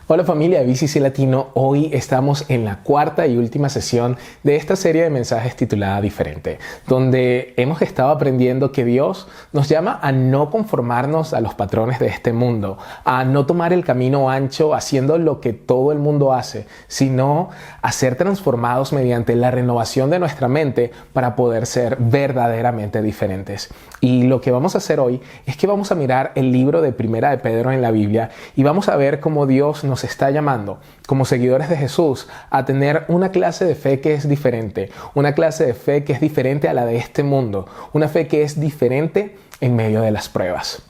Hola familia de BCC Latino, hoy estamos en la cuarta y última sesión de esta serie de mensajes titulada Diferente, donde hemos estado aprendiendo que Dios nos llama a no conformarnos a los patrones de este mundo, a no tomar el camino ancho haciendo lo que todo el mundo hace, sino a ser transformados mediante la renovación de nuestra mente para poder ser verdaderamente diferentes. Y lo que vamos a hacer hoy es que vamos a mirar el libro de Primera de Pedro en la Biblia y vamos a ver cómo Dios nos está llamando como seguidores de Jesús a tener una clase de fe que es diferente, una clase de fe que es diferente a la de este mundo, una fe que es diferente en medio de las pruebas.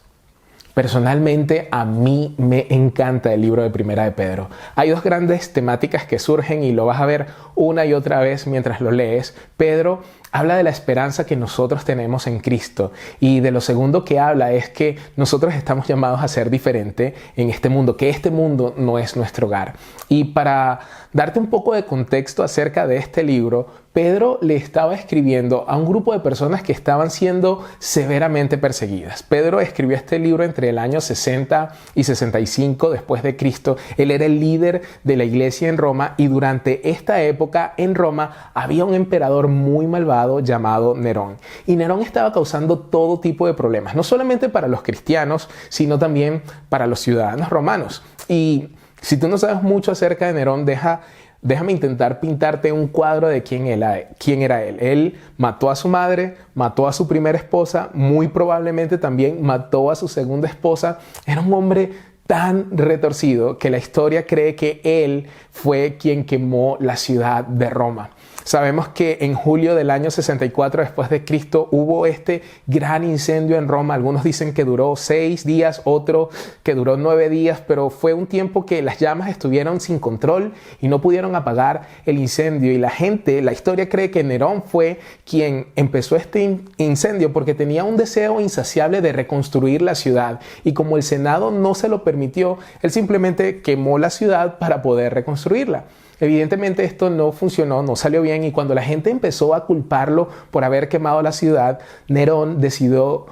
Personalmente, a mí me encanta el libro de Primera de Pedro. Hay dos grandes temáticas que surgen y lo vas a ver una y otra vez mientras lo lees. Pedro habla de la esperanza que nosotros tenemos en Cristo y de lo segundo que habla es que nosotros estamos llamados a ser diferente en este mundo, que este mundo no es nuestro hogar. Y para darte un poco de contexto acerca de este libro, Pedro le estaba escribiendo a un grupo de personas que estaban siendo severamente perseguidas. Pedro escribió este libro entre el año 60 y 65 después de Cristo. Él era el líder de la iglesia en Roma y durante esta época en Roma había un emperador muy malvado llamado Nerón. Y Nerón estaba causando todo tipo de problemas, no solamente para los cristianos, sino también para los ciudadanos romanos. Y si tú no sabes mucho acerca de Nerón, déjame intentar pintarte un cuadro de quién era él. Él mató a su madre, mató a su primera esposa, muy probablemente también mató a su segunda esposa. Era un hombre tan retorcido que la historia cree que él fue quien quemó la ciudad de Roma. Sabemos que en julio del año 64 después de Cristo hubo este gran incendio en Roma. Algunos dicen que duró 6 días, otro que duró 9 días, pero fue un tiempo que las llamas estuvieron sin control y no pudieron apagar el incendio. Y la historia cree que Nerón fue quien empezó este incendio porque tenía un deseo insaciable de reconstruir la ciudad. Y como el Senado no se lo permitió, él simplemente quemó la ciudad para poder reconstruirla. Evidentemente esto no funcionó, no salió bien y cuando la gente empezó a culparlo por haber quemado la ciudad, Nerón decidió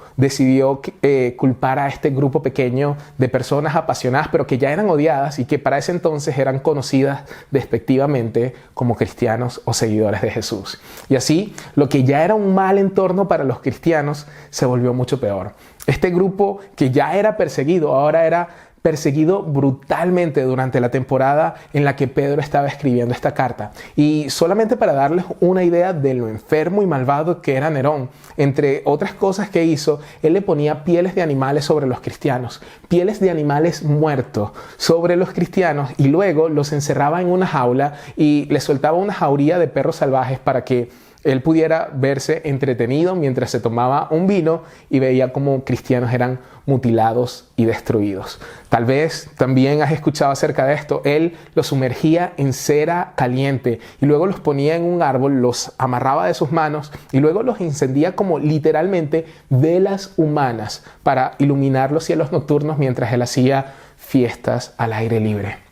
culpar a este grupo pequeño de personas apasionadas pero que ya eran odiadas y que para ese entonces eran conocidas despectivamente como cristianos o seguidores de Jesús. Y así, lo que ya era un mal entorno para los cristianos se volvió mucho peor. Este grupo que ya era perseguido, ahora era perseguido brutalmente durante la temporada en la que Pedro estaba escribiendo esta carta. Y solamente para darles una idea de lo enfermo y malvado que era Nerón, entre otras cosas que hizo, él le ponía pieles de animales sobre los cristianos, pieles de animales muertos sobre los cristianos y luego los encerraba en una jaula y les soltaba una jauría de perros salvajes para que él pudiera verse entretenido mientras se tomaba un vino y veía cómo cristianos eran mutilados y destruidos. Tal vez también has escuchado acerca de esto. Él los sumergía en cera caliente y luego los ponía en un árbol, los amarraba de sus manos y luego los encendía como literalmente velas humanas para iluminar los cielos nocturnos mientras él hacía fiestas al aire libre.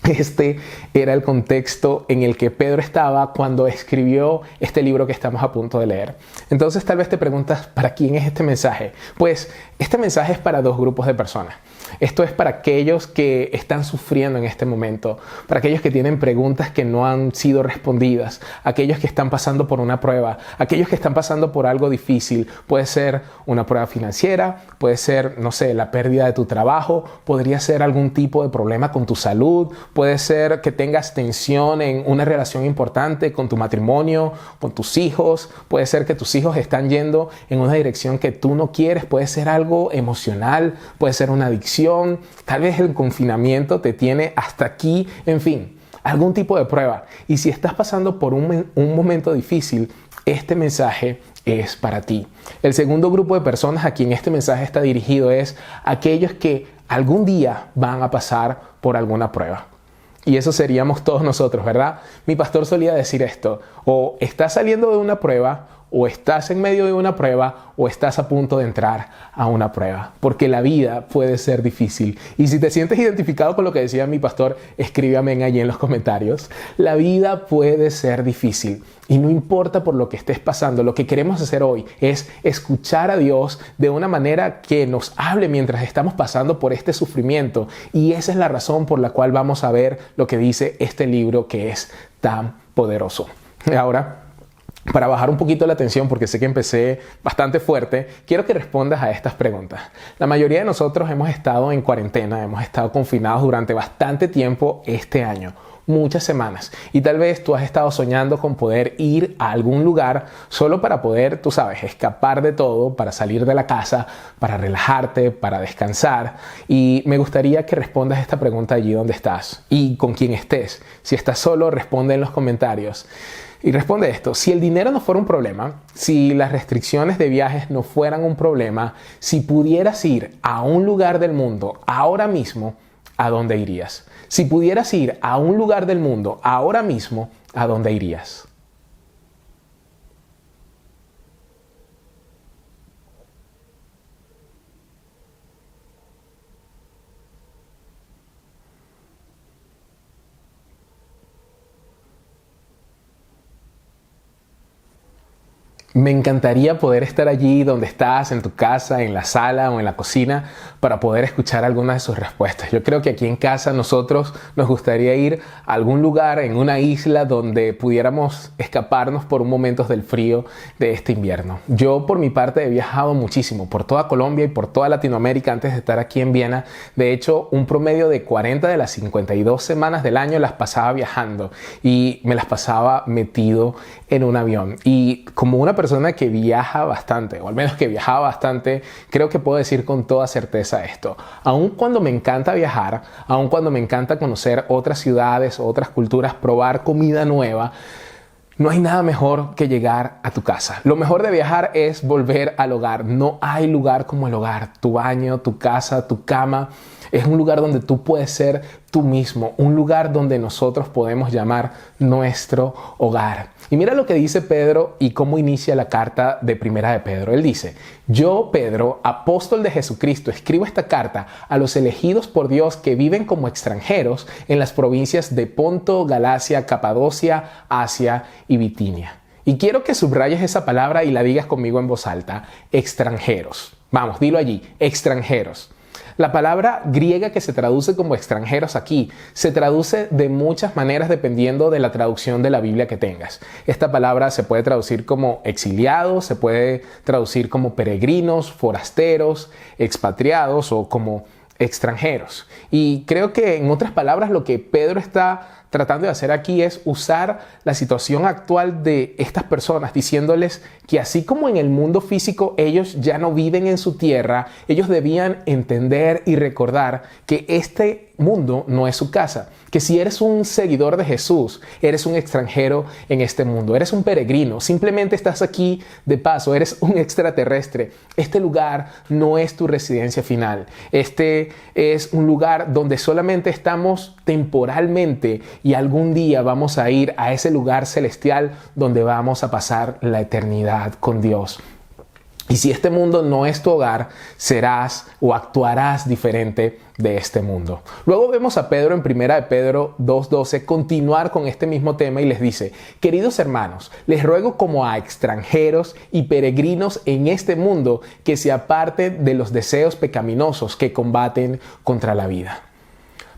Este era el contexto en el que Pedro estaba cuando escribió este libro que estamos a punto de leer. Entonces tal vez te preguntas, ¿para quién es este mensaje? Pues este mensaje es para dos grupos de personas. Esto es para aquellos que están sufriendo en este momento, para aquellos que tienen preguntas que no han sido respondidas, aquellos que están pasando por una prueba, aquellos que están pasando por algo difícil. Puede ser una prueba financiera, puede ser, no sé, la pérdida de tu trabajo, podría ser algún tipo de problema con tu salud, puede ser que tengas tensión en una relación importante con tu matrimonio, con tus hijos, puede ser que tus hijos están yendo en una dirección que tú no quieres, puede ser algo emocional, puede ser una adicción, tal vez el confinamiento te tiene hasta aquí, en fin, algún tipo de prueba. Y si estás pasando por un momento difícil, este mensaje es para ti. El segundo grupo de personas a quien este mensaje está dirigido es aquellos que algún día van a pasar por alguna prueba. Y eso seríamos todos nosotros, ¿verdad? Mi pastor solía decir esto: o estás saliendo de una prueba o estás en medio de una prueba o estás a punto de entrar a una prueba, porque la vida puede ser difícil. Y si te sientes identificado con lo que decía mi pastor, escribe amén allí en los comentarios. La vida puede ser difícil y no importa por lo que estés pasando, lo que queremos hacer hoy es escuchar a Dios de una manera que nos hable mientras estamos pasando por este sufrimiento, y esa es la razón por la cual vamos a ver lo que dice este libro que es tan poderoso. Ahora, para bajar un poquito la tensión, porque sé que empecé bastante fuerte, quiero que respondas a estas preguntas. La mayoría de nosotros hemos estado en cuarentena, hemos estado confinados durante bastante tiempo este año, muchas semanas, y tal vez tú has estado soñando con poder ir a algún lugar solo para poder, tú sabes, escapar de todo, para salir de la casa, para relajarte, para descansar. Y me gustaría que respondas esta pregunta allí donde estás y con quien estés. Si estás solo, responde en los comentarios. Y responde esto: si el dinero no fuera un problema, si las restricciones de viajes no fueran un problema, si pudieras ir a un lugar del mundo ahora mismo, ¿a dónde irías? Si pudieras ir a un lugar del mundo ahora mismo, ¿a dónde irías? Me encantaría poder estar allí donde estás, en tu casa, en la sala o en la cocina, para poder escuchar algunas de sus respuestas. Yo creo que aquí en casa nosotros nos gustaría ir a algún lugar, en una isla, donde pudiéramos escaparnos por un momento del frío de este invierno. Yo por mi parte he viajado muchísimo, por toda Colombia y por toda Latinoamérica antes de estar aquí en Viena. De hecho, un promedio de 40 de las 52 semanas del año las pasaba viajando y me las pasaba metido en un avión. Y como una persona que viaja bastante, o al menos que viajaba bastante, creo que puedo decir con toda certeza esto: aun cuando me encanta viajar, aun cuando me encanta conocer otras ciudades, otras culturas, probar comida nueva, no hay nada mejor que llegar a tu casa. Lo mejor de viajar es volver al hogar. No hay lugar como el hogar. Tu baño, tu casa, tu cama. Es un lugar donde tú puedes ser tú mismo. Un lugar donde nosotros podemos llamar nuestro hogar. Y mira lo que dice Pedro y cómo inicia la carta de Primera de Pedro. Él dice: yo, Pedro, apóstol de Jesucristo, escribo esta carta a los elegidos por Dios que viven como extranjeros en las provincias de Ponto, Galacia, Capadocia, Asia y Bitinia. Y quiero que subrayes esa palabra y la digas conmigo en voz alta: extranjeros. Vamos, dilo allí: extranjeros. La palabra griega que se traduce como extranjeros aquí se traduce de muchas maneras dependiendo de la traducción de la Biblia que tengas. Esta palabra se puede traducir como exiliados, se puede traducir como peregrinos, forasteros, expatriados o como extranjeros. Y creo que en otras palabras lo que Pedro está tratando de hacer aquí es usar la situación actual de estas personas, diciéndoles que así como en el mundo físico ellos ya no viven en su tierra, ellos debían entender y recordar que este mundo no es su casa, que si eres un seguidor de Jesús, eres un extranjero en este mundo, eres un peregrino, simplemente estás aquí de paso, eres un extraterrestre. Este lugar no es tu residencia final, este es un lugar donde solamente estamos temporalmente y algún día vamos a ir a ese lugar celestial donde vamos a pasar la eternidad con Dios. Y si este mundo no es tu hogar, serás o actuarás diferente de este mundo. Luego vemos a Pedro en 1 de Pedro 2:12 continuar con este mismo tema y les dice: queridos hermanos, les ruego como a extranjeros y peregrinos en este mundo que se aparten de los deseos pecaminosos que combaten contra la vida.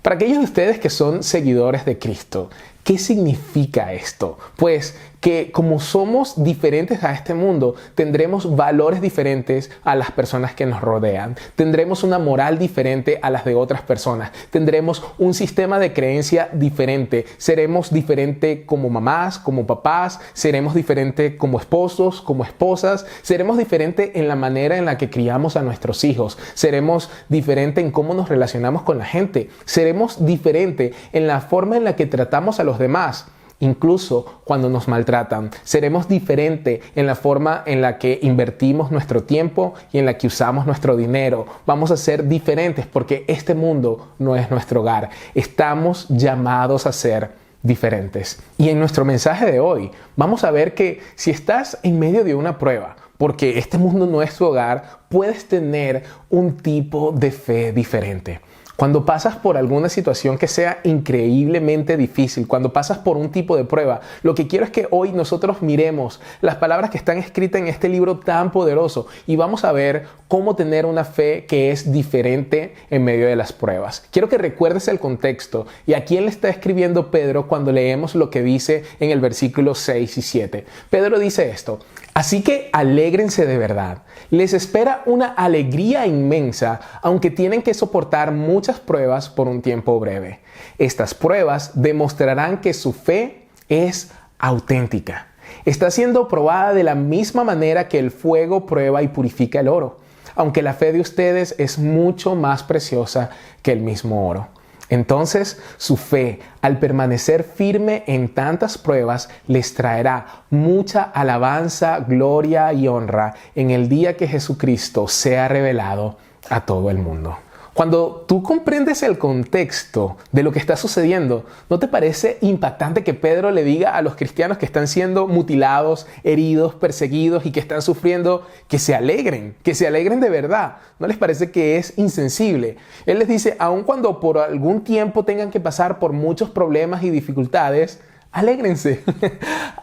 Para aquellos de ustedes que son seguidores de Cristo, ¿qué significa esto? Pues que como somos diferentes a este mundo, tendremos valores diferentes a las personas que nos rodean. Tendremos una moral diferente a las de otras personas. Tendremos un sistema de creencia diferente. Seremos diferentes como mamás, como papás. Seremos diferentes como esposos, como esposas. Seremos diferentes en la manera en la que criamos a nuestros hijos. Seremos diferentes en cómo nos relacionamos con la gente. Seremos diferentes en la forma en la que tratamos a los demás. Incluso cuando nos maltratan, seremos diferentes en la forma en la que invertimos nuestro tiempo y en la que usamos nuestro dinero. Vamos a ser diferentes porque este mundo no es nuestro hogar. Estamos llamados a ser diferentes. Y en nuestro mensaje de hoy vamos a ver que si estás en medio de una prueba, porque este mundo no es tu hogar, puedes tener un tipo de fe diferente. Cuando pasas por alguna situación que sea increíblemente difícil, cuando pasas por un tipo de prueba, lo que quiero es que hoy nosotros miremos las palabras que están escritas en este libro tan poderoso y vamos a ver cómo tener una fe que es diferente en medio de las pruebas. Quiero que recuerdes el contexto y a quién le está escribiendo Pedro cuando leemos lo que dice en el versículo 6 y 7. Pedro dice esto: así que alégrense de verdad. Les espera una alegría inmensa, aunque tienen que soportar muchas pruebas por un tiempo breve. Estas pruebas demostrarán que su fe es auténtica. Está siendo probada de la misma manera que el fuego prueba y purifica el oro, aunque la fe de ustedes es mucho más preciosa que el mismo oro. Entonces, su fe, al permanecer firme en tantas pruebas, les traerá mucha alabanza, gloria y honra en el día que Jesucristo sea revelado a todo el mundo. Cuando tú comprendes el contexto de lo que está sucediendo, ¿no te parece impactante que Pedro le diga a los cristianos que están siendo mutilados, heridos, perseguidos y que están sufriendo que se alegren de verdad? ¿No les parece que es insensible? Él les dice, aun cuando por algún tiempo tengan que pasar por muchos problemas y dificultades, alégrense,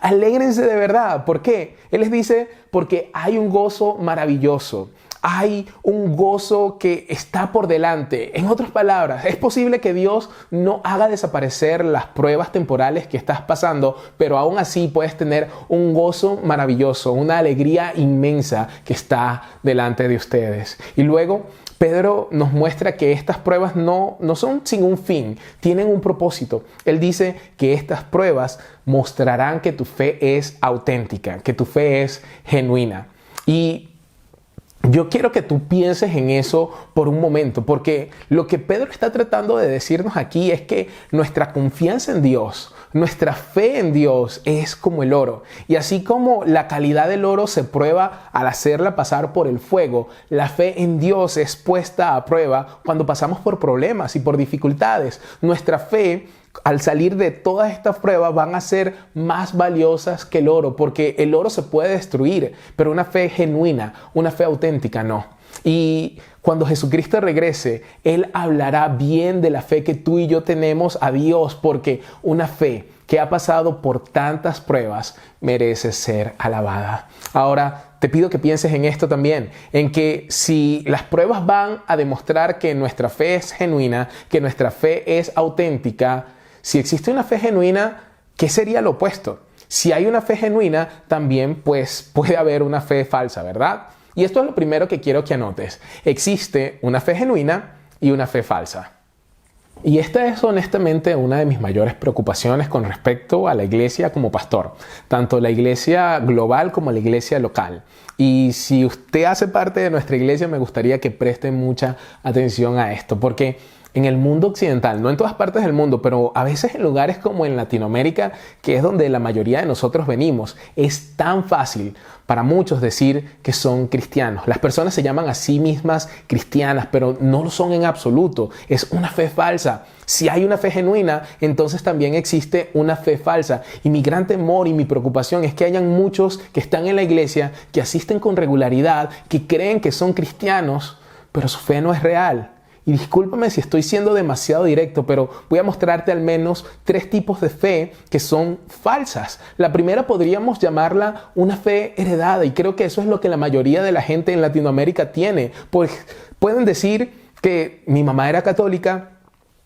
alégrense de verdad. ¿Por qué? Él les dice, porque hay un gozo maravilloso. Hay un gozo que está por delante. En otras palabras, es posible que Dios no haga desaparecer las pruebas temporales que estás pasando, pero aún así puedes tener un gozo maravilloso, una alegría inmensa que está delante de ustedes. Y luego Pedro nos muestra que estas pruebas no son sin un fin, tienen un propósito. Él dice que estas pruebas mostrarán que tu fe es auténtica, que tu fe es genuina. Y yo quiero que tú pienses en eso por un momento, porque lo que Pedro está tratando de decirnos aquí es que nuestra confianza en Dios, nuestra fe en Dios es como el oro. Y así como la calidad del oro se prueba al hacerla pasar por el fuego, la fe en Dios es puesta a prueba cuando pasamos por problemas y por dificultades. Nuestra fe, al salir de todas estas pruebas, van a ser más valiosas que el oro, porque el oro se puede destruir, pero una fe genuina, una fe auténtica, no. Y cuando Jesucristo regrese, Él hablará bien de la fe que tú y yo tenemos a Dios, porque una fe que ha pasado por tantas pruebas merece ser alabada. Ahora, te pido que pienses en esto también, en que si las pruebas van a demostrar que nuestra fe es genuina, que nuestra fe es auténtica, si existe una fe genuina, ¿qué sería lo opuesto? Si hay una fe genuina, también pues puede haber una fe falsa, ¿verdad? Y esto es lo primero que quiero que anotes. Existe una fe genuina y una fe falsa. Y esta es honestamente una de mis mayores preocupaciones con respecto a la iglesia como pastor, tanto la iglesia global como la iglesia local. Y si usted hace parte de nuestra iglesia, me gustaría que preste mucha atención a esto, porque en el mundo occidental, no en todas partes del mundo, pero a veces en lugares como en Latinoamérica, que es donde la mayoría de nosotros venimos, es tan fácil para muchos decir que son cristianos. Las personas se llaman a sí mismas cristianas, pero no lo son en absoluto. Es una fe falsa. Si hay una fe genuina, entonces también existe una fe falsa. Y mi gran temor y mi preocupación es que hayan muchos que están en la iglesia, que asisten con regularidad, que creen que son cristianos, pero su fe no es real. Y discúlpame si estoy siendo demasiado directo, pero voy a mostrarte al menos 3 tipos de fe que son falsas. La primera podríamos llamarla una fe heredada, y creo que eso es lo que la mayoría de la gente en Latinoamérica tiene. Pues pueden decir que mi mamá era católica,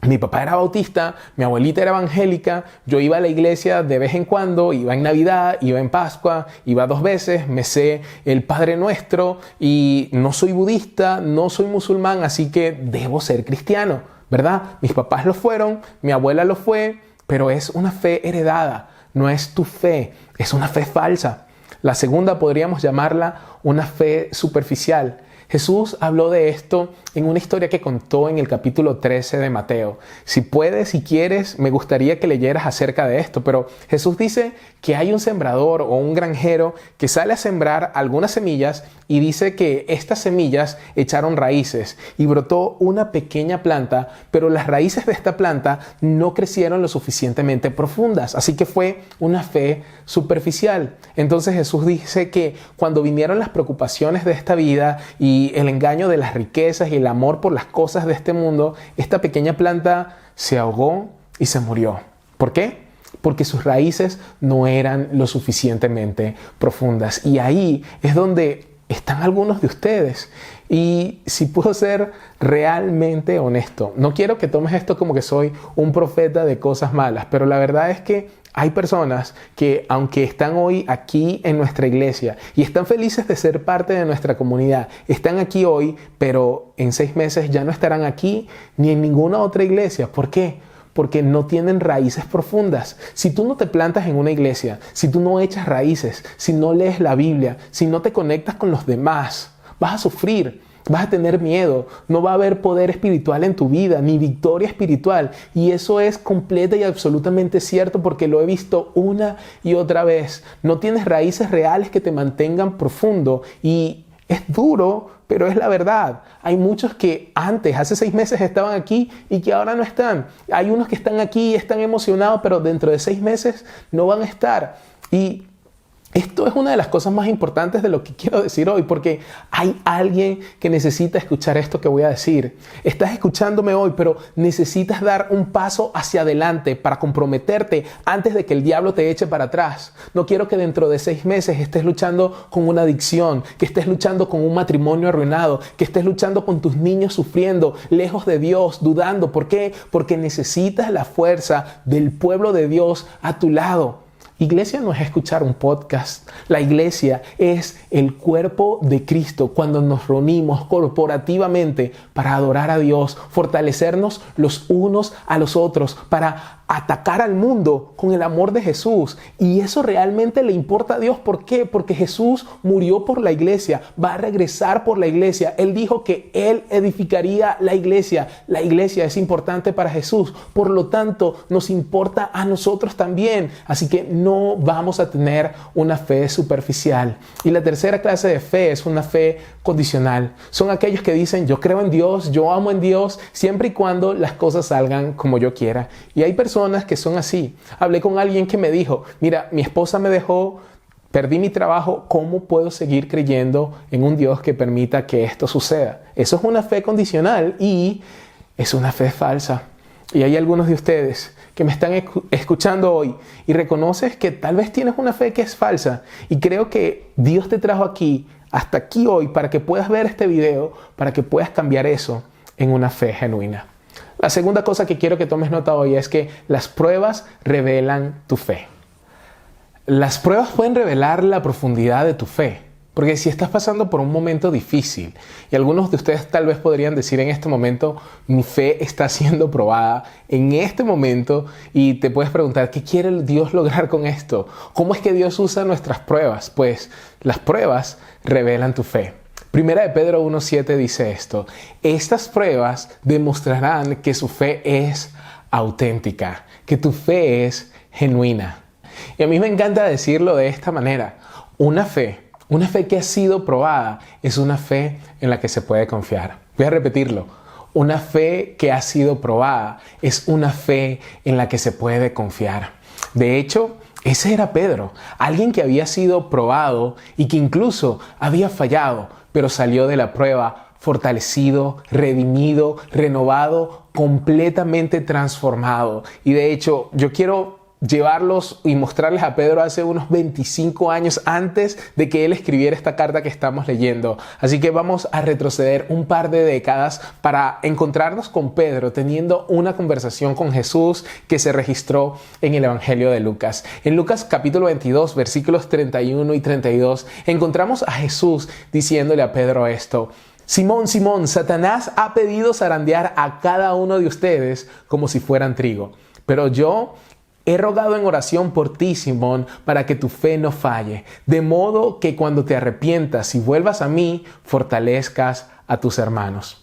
mi papá era bautista, mi abuelita era evangélica, yo iba a la iglesia de vez en cuando, iba en Navidad, iba en Pascua, iba 2 veces, me sé el Padre Nuestro y no soy budista, no soy musulmán, así que debo ser cristiano, ¿verdad? Mis papás lo fueron, mi abuela lo fue, pero es una fe heredada, no es tu fe, es una fe falsa. La segunda podríamos llamarla una fe superficial. Jesús habló de esto en una historia que contó en el capítulo 13 de Mateo. Si puedes, si quieres, me gustaría que leyeras acerca de esto, pero Jesús dice que hay un sembrador o un granjero que sale a sembrar algunas semillas y dice que estas semillas echaron raíces y brotó una pequeña planta, pero las raíces de esta planta no crecieron lo suficientemente profundas, así que fue una fe superficial. Entonces Jesús dice que cuando vinieron las preocupaciones de esta vida y el engaño de las riquezas y el amor por las cosas de este mundo, esta pequeña planta se ahogó y se murió. ¿Por qué? Porque sus raíces no eran lo suficientemente profundas. Y ahí es donde están algunos de ustedes. Y si puedo ser realmente honesto, no quiero que tomes esto como que soy un profeta de cosas malas, pero la verdad es que hay personas que, aunque están hoy aquí en nuestra iglesia y están felices de ser parte de nuestra comunidad, están aquí hoy, pero en 6 meses ya no estarán aquí ni en ninguna otra iglesia. ¿Por qué? Porque no tienen raíces profundas. Si tú no te plantas en una iglesia, si tú no echas raíces, si no lees la Biblia, si no te conectas con los demás, vas a sufrir. Vas a tener miedo, no va a haber poder espiritual en tu vida, ni victoria espiritual. Y eso es completa y absolutamente cierto porque lo he visto una y otra vez. No tienes raíces reales que te mantengan profundo y es duro, pero es la verdad. Hay muchos que antes, hace 6 meses estaban aquí y que ahora no están. Hay unos que están aquí y están emocionados, pero dentro de 6 meses no van a estar. Y esto es una de las cosas más importantes de lo que quiero decir hoy, porque hay alguien que necesita escuchar esto que voy a decir. Estás escuchándome hoy, pero necesitas dar un paso hacia adelante para comprometerte antes de que el diablo te eche para atrás. No quiero que dentro de 6 meses estés luchando con una adicción, que estés luchando con un matrimonio arruinado, que estés luchando con tus niños sufriendo, lejos de Dios, dudando. ¿Por qué? Porque necesitas la fuerza del pueblo de Dios a tu lado. Iglesia no es escuchar un podcast. La iglesia es el cuerpo de Cristo cuando nos reunimos corporativamente para adorar a Dios, fortalecernos los unos a los otros, para atacar al mundo con el amor de Jesús. Y eso realmente le importa a Dios. ¿Por qué? Porque Jesús murió por la iglesia, va a regresar por la iglesia. Él dijo que Él edificaría la iglesia. La iglesia es importante para Jesús. Por lo tanto, nos importa a nosotros también. Así que no vamos a tener una fe superficial. Y la tercera clase de fe es una fe condicional. Son aquellos que dicen, yo creo en Dios, yo amo en Dios, siempre y cuando las cosas salgan como yo quiera. Y hay personas que son así. Hablé con alguien que me dijo, mira, mi esposa me dejó, perdí mi trabajo, ¿cómo puedo seguir creyendo en un Dios que permita que esto suceda? Eso es una fe condicional y es una fe falsa. Y hay algunos de ustedes que me están escuchando hoy y reconoces que tal vez tienes una fe que es falsa. Y creo que Dios te trajo aquí, hasta aquí hoy, para que puedas ver este video, para que puedas cambiar eso en una fe genuina. La segunda cosa que quiero que tomes nota hoy es que las pruebas revelan tu fe. Las pruebas pueden revelar la profundidad de tu fe. Porque si estás pasando por un momento difícil, y algunos de ustedes tal vez podrían decir en este momento, mi fe está siendo probada en este momento, y te puedes preguntar, ¿qué quiere Dios lograr con esto? ¿Cómo es que Dios usa nuestras pruebas? Pues las pruebas revelan tu fe. Primera de Pedro 1:7 dice esto: estas pruebas demostrarán que su fe es auténtica, que tu fe es genuina. Y a mí me encanta decirlo de esta manera: una fe que ha sido probada es una fe en la que se puede confiar. Voy a repetirlo. Una fe que ha sido probada es una fe en la que se puede confiar. De hecho, ese era Pedro, alguien que había sido probado y que incluso había fallado, pero salió de la prueba fortalecido, redimido, renovado, completamente transformado. Y de hecho, yo quiero llevarlos y mostrarles a Pedro hace unos 25 años antes de que él escribiera esta carta que estamos leyendo. Así que vamos a retroceder un par de décadas para encontrarnos con Pedro teniendo una conversación con Jesús que se registró en el Evangelio de Lucas. En Lucas capítulo 22, versículos 31 y 32, encontramos a Jesús diciéndole a Pedro esto: Simón, Simón, Satanás ha pedido zarandear a cada uno de ustedes como si fueran trigo. Pero yo He rogado en oración por ti, Simón, para que tu fe no falle, de modo que cuando te arrepientas y vuelvas a mí, fortalezcas a tus hermanos.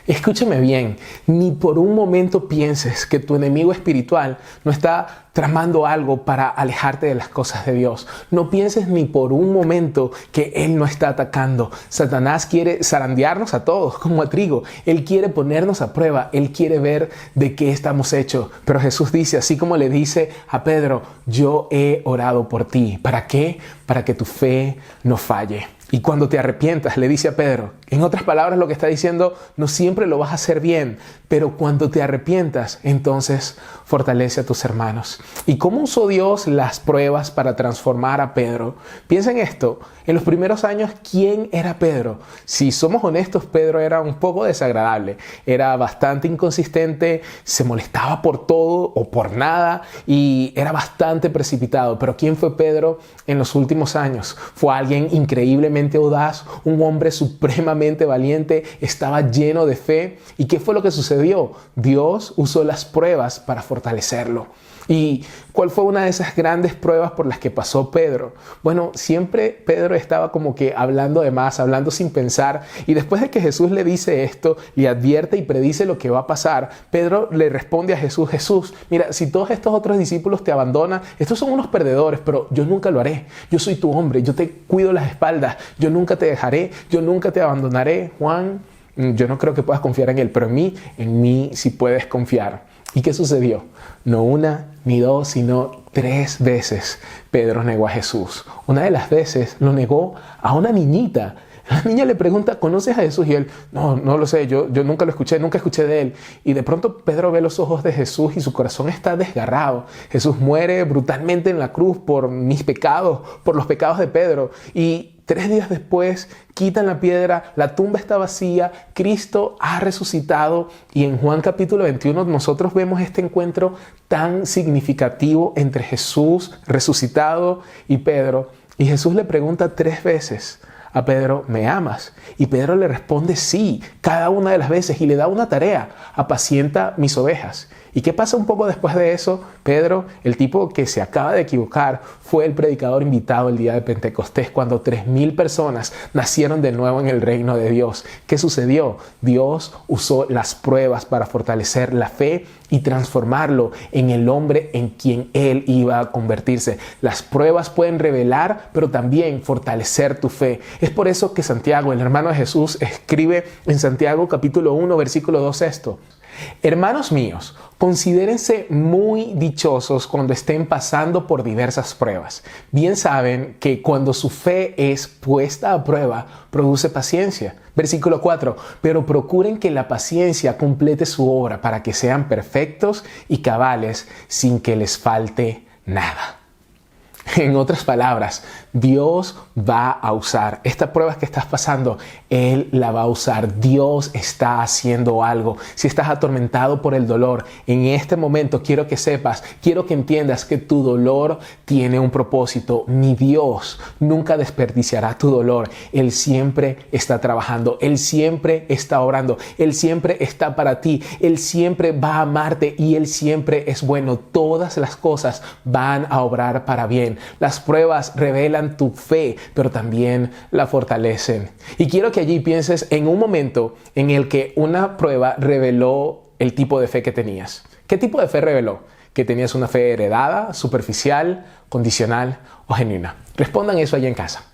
Escúchame bien, ni por un momento pienses que tu enemigo espiritual no está tramando algo para alejarte de las cosas de Dios. No pienses ni por un momento que Él no está atacando. Satanás quiere zarandearnos a todos como a trigo. Él quiere ponernos a prueba. Él quiere ver de qué estamos hechos. Pero Jesús dice, así como le dice a Pedro, yo he orado por ti. ¿Para qué? Para que tu fe no falle. Y cuando te arrepientas, le dice a Pedro, en otras palabras lo que está diciendo, no siempre lo vas a hacer bien, pero cuando te arrepientas, entonces fortalece a tus hermanos. ¿Y cómo usó Dios las pruebas para transformar a Pedro? Piensa en esto, en los primeros años, ¿quién era Pedro? Si somos honestos, Pedro era un poco desagradable, era bastante inconsistente, se molestaba por todo o por nada y era bastante precipitado. Pero ¿quién fue Pedro en los últimos años? Fue alguien increíblemente audaz, un hombre supremamente valiente, estaba lleno de fe. ¿Y qué fue lo que sucedió? Dios usó las pruebas para fortalecerlo. ¿Y cuál fue una de esas grandes pruebas por las que pasó Pedro? Bueno, siempre Pedro estaba como que hablando de más, hablando sin pensar. Y después de que Jesús le dice esto, le advierte y predice lo que va a pasar, Pedro le responde a Jesús, Jesús, mira, si todos estos otros discípulos te abandonan, estos son unos perdedores, pero yo nunca lo haré. Yo soy tu hombre, yo te cuido las espaldas, yo nunca te dejaré, yo nunca te abandonaré. Juan, yo no creo que puedas confiar en él, pero en mí sí puedes confiar. ¿Y qué sucedió? No una ni dos, sino 3 veces Pedro negó a Jesús. Una de las veces lo negó a una niñita. La niña le pregunta, ¿conoces a Jesús? Y él, no lo sé, yo nunca lo escuché, nunca escuché de él. Y de pronto Pedro ve los ojos de Jesús y su corazón está desgarrado. Jesús muere brutalmente en la cruz por mis pecados, por los pecados de Pedro. Y 3 días después quitan la piedra, la tumba está vacía, Cristo ha resucitado y en Juan capítulo 21 nosotros vemos este encuentro tan significativo entre Jesús resucitado y Pedro. Y Jesús le pregunta 3 veces a Pedro, ¿me amas? Y Pedro le responde sí, cada una de las veces y le da una tarea, apacienta mis ovejas. ¿Y qué pasa un poco después de eso? Pedro, el tipo que se acaba de equivocar, fue el predicador invitado el día de Pentecostés cuando 3,000 personas nacieron de nuevo en el reino de Dios. ¿Qué sucedió? Dios usó las pruebas para fortalecer la fe y transformarlo en el hombre en quien Él iba a convertirse. Las pruebas pueden revelar, pero también fortalecer tu fe. Es por eso que Santiago, el hermano de Jesús, escribe en Santiago capítulo 1, versículo 2 esto. Hermanos míos, considérense muy dichosos cuando estén pasando por diversas pruebas. Bien saben que cuando su fe es puesta a prueba, produce paciencia. Versículo 4, pero procuren que la paciencia complete su obra para que sean perfectos y cabales sin que les falte nada. En otras palabras, Dios va a usar esta prueba que estás pasando, Él la va a usar. Dios está haciendo algo. Si estás atormentado por el dolor, en este momento quiero que sepas, quiero que entiendas que tu dolor tiene un propósito. Mi Dios nunca desperdiciará tu dolor. Él siempre está trabajando, Él siempre está orando, Él siempre está para ti, Él siempre va a amarte y Él siempre es bueno. Todas las cosas van a obrar para bien. Las pruebas revelan tu fe, pero también la fortalecen. Y quiero que allí pienses en un momento en el que una prueba reveló el tipo de fe que tenías. ¿Qué tipo de fe reveló? ¿Que tenías una fe heredada, superficial, condicional o genuina? Respondan eso allí en casa.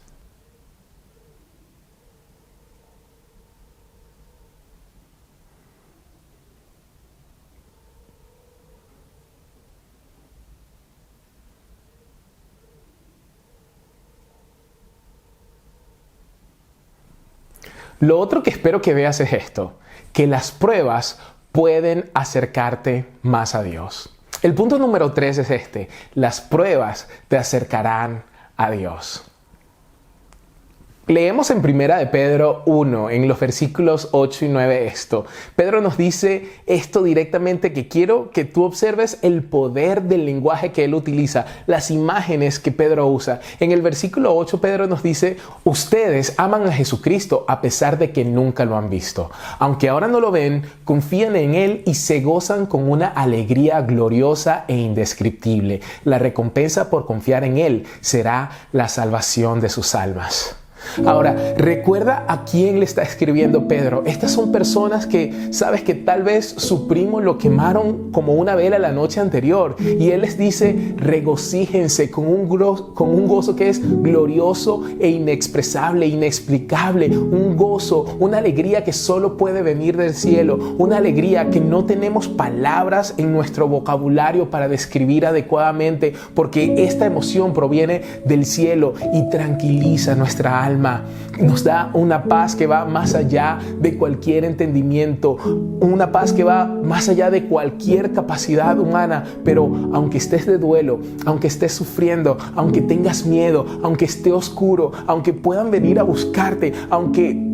Lo otro que espero que veas es esto, que las pruebas pueden acercarte más a Dios. El punto número 3 es este, las pruebas te acercarán a Dios. Leemos en Primera de Pedro 1, en los versículos 8 y 9 esto. Pedro nos dice esto directamente, que quiero que tú observes el poder del lenguaje que él utiliza, las imágenes que Pedro usa. En el versículo 8 Pedro nos dice: ustedes aman a Jesucristo a pesar de que nunca lo han visto. Aunque ahora no lo ven, confían en él y se gozan con una alegría gloriosa e indescriptible. La recompensa por confiar en él será la salvación de sus almas. Ahora, recuerda a quién le está escribiendo Pedro. Estas son personas que sabes que tal vez su primo lo quemaron como una vela la noche anterior, y él les dice: regocíjense con un gozo que es glorioso e inexpresable, inexplicable, un gozo, una alegría que solo puede venir del cielo, una alegría que no tenemos palabras en nuestro vocabulario para describir adecuadamente, porque esta emoción proviene del cielo y tranquiliza nuestra alma. Nos da una paz que va más allá de cualquier entendimiento, una paz que va más allá de cualquier capacidad humana. Pero aunque estés de duelo, aunque estés sufriendo, aunque tengas miedo, aunque esté oscuro, aunque puedan venir a buscarte, aunque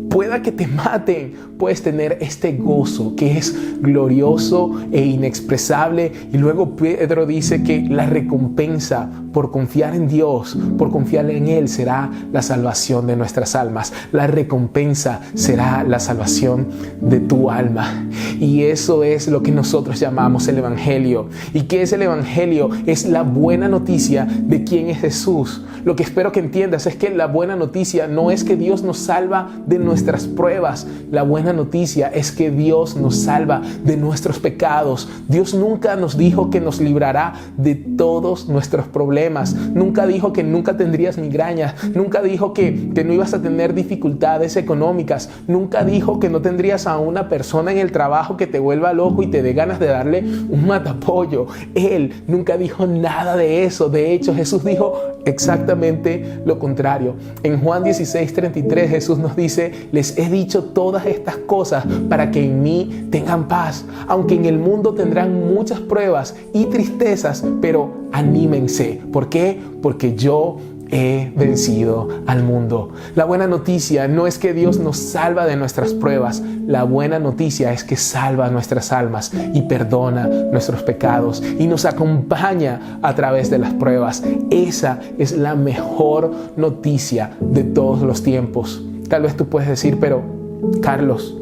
pueda que te maten, puedes tener este gozo que es glorioso e inexpresable. Y luego Pedro dice que la recompensa por confiar en Dios, por confiar en Él, será la salvación de nuestras almas. La recompensa será la salvación de tu alma. Y eso es lo que nosotros llamamos el Evangelio. ¿Y qué es el Evangelio? Es la buena noticia de quién es Jesús. Lo que espero que entiendas es que la buena noticia no es que Dios nos salva de nuestras pruebas. La buena noticia es que Dios nos salva de nuestros pecados. Dios nunca nos dijo que nos librará de todos nuestros problemas. Nunca dijo que nunca tendrías migrañas. Nunca dijo que no ibas a tener dificultades económicas. Nunca dijo que no tendrías a una persona en el trabajo que te vuelva loco y te dé ganas de darle un matapollo. Él nunca dijo nada de eso. De hecho, Jesús dijo exactamente lo contrario. En Juan 16:33 Jesús nos dice: les he dicho todas estas cosas para que en mí tengan paz. Aunque en el mundo tendrán muchas pruebas y tristezas, pero anímense. ¿Por qué? Porque yo he vencido al mundo. La buena noticia no es que Dios nos salva de nuestras pruebas. La buena noticia es que salva nuestras almas y perdona nuestros pecados y nos acompaña a través de las pruebas. Esa es la mejor noticia de todos los tiempos. Tal vez tú puedes decir: pero Carlos,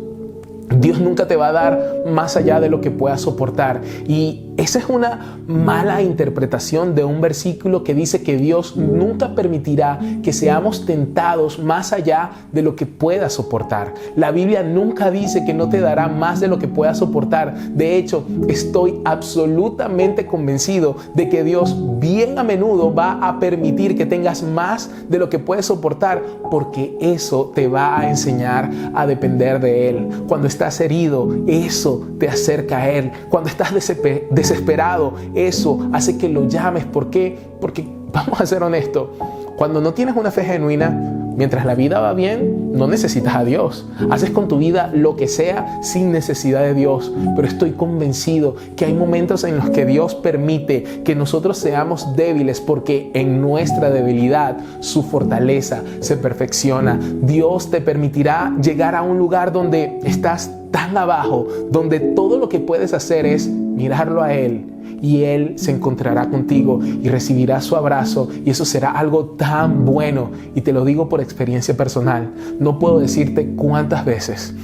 Dios nunca te va a dar más allá de lo que puedas soportar. Y esa es una mala interpretación de un versículo que dice que Dios nunca permitirá que seamos tentados más allá de lo que puedas soportar. La Biblia nunca dice que no te dará más de lo que puedas soportar. De hecho, estoy absolutamente convencido de que Dios bien a menudo va a permitir que tengas más de lo que puedes soportar, porque eso te va a enseñar a depender de Él. Cuando estás herido, eso te acerca a Él. Cuando estás desesperado, eso hace que lo llames. ¿Por qué? Porque, vamos a ser honestos, cuando no tienes una fe genuina, mientras la vida va bien, no necesitas a Dios. Haces con tu vida lo que sea sin necesidad de Dios. Pero estoy convencido que hay momentos en los que Dios permite que nosotros seamos débiles, porque en nuestra debilidad su fortaleza se perfecciona. Dios te permitirá llegar a un lugar donde estás tan abajo, donde todo lo que puedes hacer es mirarlo a Él, y Él se encontrará contigo y recibirá su abrazo, y eso será algo tan bueno. Y te lo digo por experiencia personal. No puedo decirte cuántas veces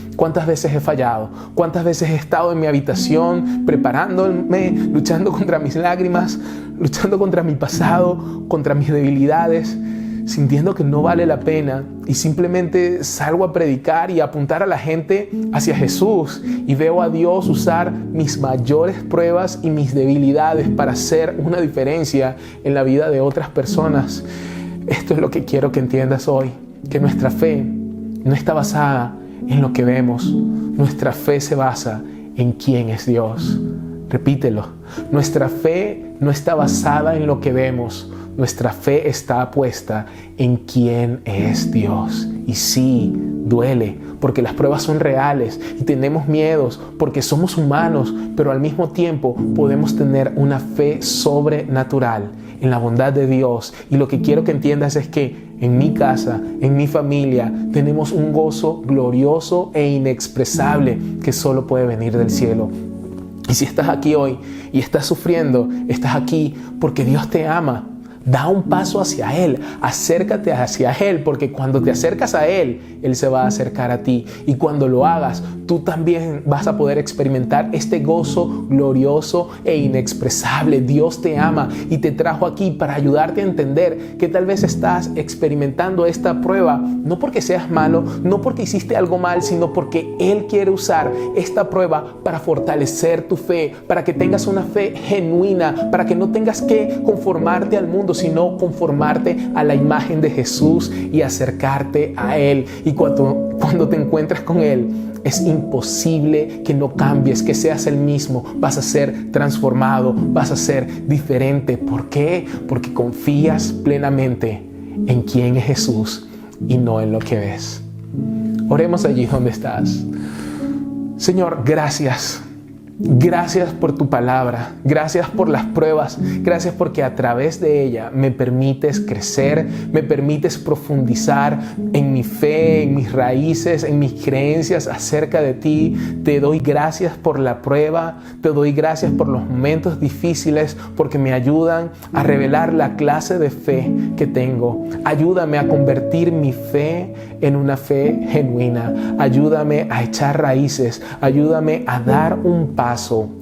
he fallado, cuántas veces he estado en mi habitación preparándome, luchando contra mis lágrimas, luchando contra mi pasado, contra mis debilidades, sintiendo que no vale la pena, y simplemente salgo a predicar y a apuntar a la gente hacia Jesús, y veo a Dios usar mis mayores pruebas y mis debilidades para hacer una diferencia en la vida de otras personas. Esto es lo que quiero que entiendas hoy, que nuestra fe no está basada en lo que vemos. Nuestra fe se basa en quién es Dios. Repítelo. Nuestra fe no está basada en lo que vemos. Nuestra fe está puesta en quién es Dios. Y sí, duele, porque las pruebas son reales y tenemos miedos porque somos humanos, pero al mismo tiempo podemos tener una fe sobrenatural en la bondad de Dios. Y lo que quiero que entiendas es que en mi casa, en mi familia, tenemos un gozo glorioso e inexpresable que solo puede venir del cielo. Y si estás aquí hoy y estás sufriendo, estás aquí porque Dios te ama. Da un paso hacia Él, acércate hacia Él, porque cuando te acercas a Él, Él se va a acercar a ti. Y cuando lo hagas, tú también vas a poder experimentar este gozo glorioso e inexpresable. Dios te ama y te trajo aquí para ayudarte a entender que tal vez estás experimentando esta prueba, no porque seas malo, no porque hiciste algo mal, sino porque Él quiere usar esta prueba para fortalecer tu fe, para que tengas una fe genuina, para que no tengas que conformarte al mundo, sino conformarte a la imagen de Jesús y acercarte a Él. Y cuando te encuentras con Él, es imposible que no cambies, que seas el mismo. Vas a ser transformado, vas a ser diferente. ¿Por qué? Porque confías plenamente en quién es Jesús y no en lo que ves. Oremos allí donde estás. Señor, gracias. Gracias por tu palabra, gracias por las pruebas, gracias porque a través de ella me permites crecer, me permites profundizar en mi fe, en mis raíces, en mis creencias acerca de ti. Te doy gracias por la prueba, te doy gracias por los momentos difíciles porque me ayudan a revelar la clase de fe que tengo. Ayúdame a convertir mi fe en una fe genuina, ayúdame a echar raíces, ayúdame a dar un paso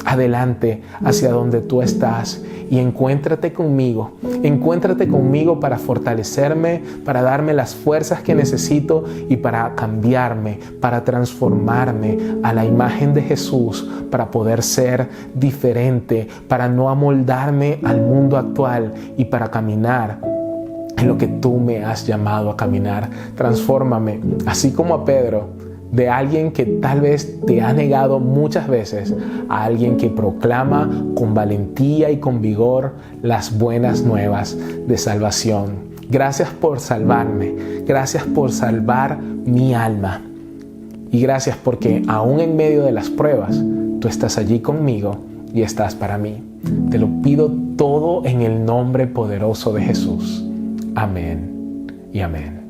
adelante hacia donde tú estás y encuéntrate conmigo para fortalecerme, para darme las fuerzas que necesito y para cambiarme, para transformarme a la imagen de Jesús, para poder ser diferente, para no amoldarme al mundo actual y para caminar en lo que tú me has llamado a caminar. Transfórmame, así como a Pedro, de alguien que tal vez te ha negado muchas veces, a alguien que proclama con valentía y con vigor las buenas nuevas de salvación. Gracias por salvarme, gracias por salvar mi alma y gracias porque aún en medio de las pruebas, tú estás allí conmigo y estás para mí. Te lo pido todo en el nombre poderoso de Jesús. Amén y amén.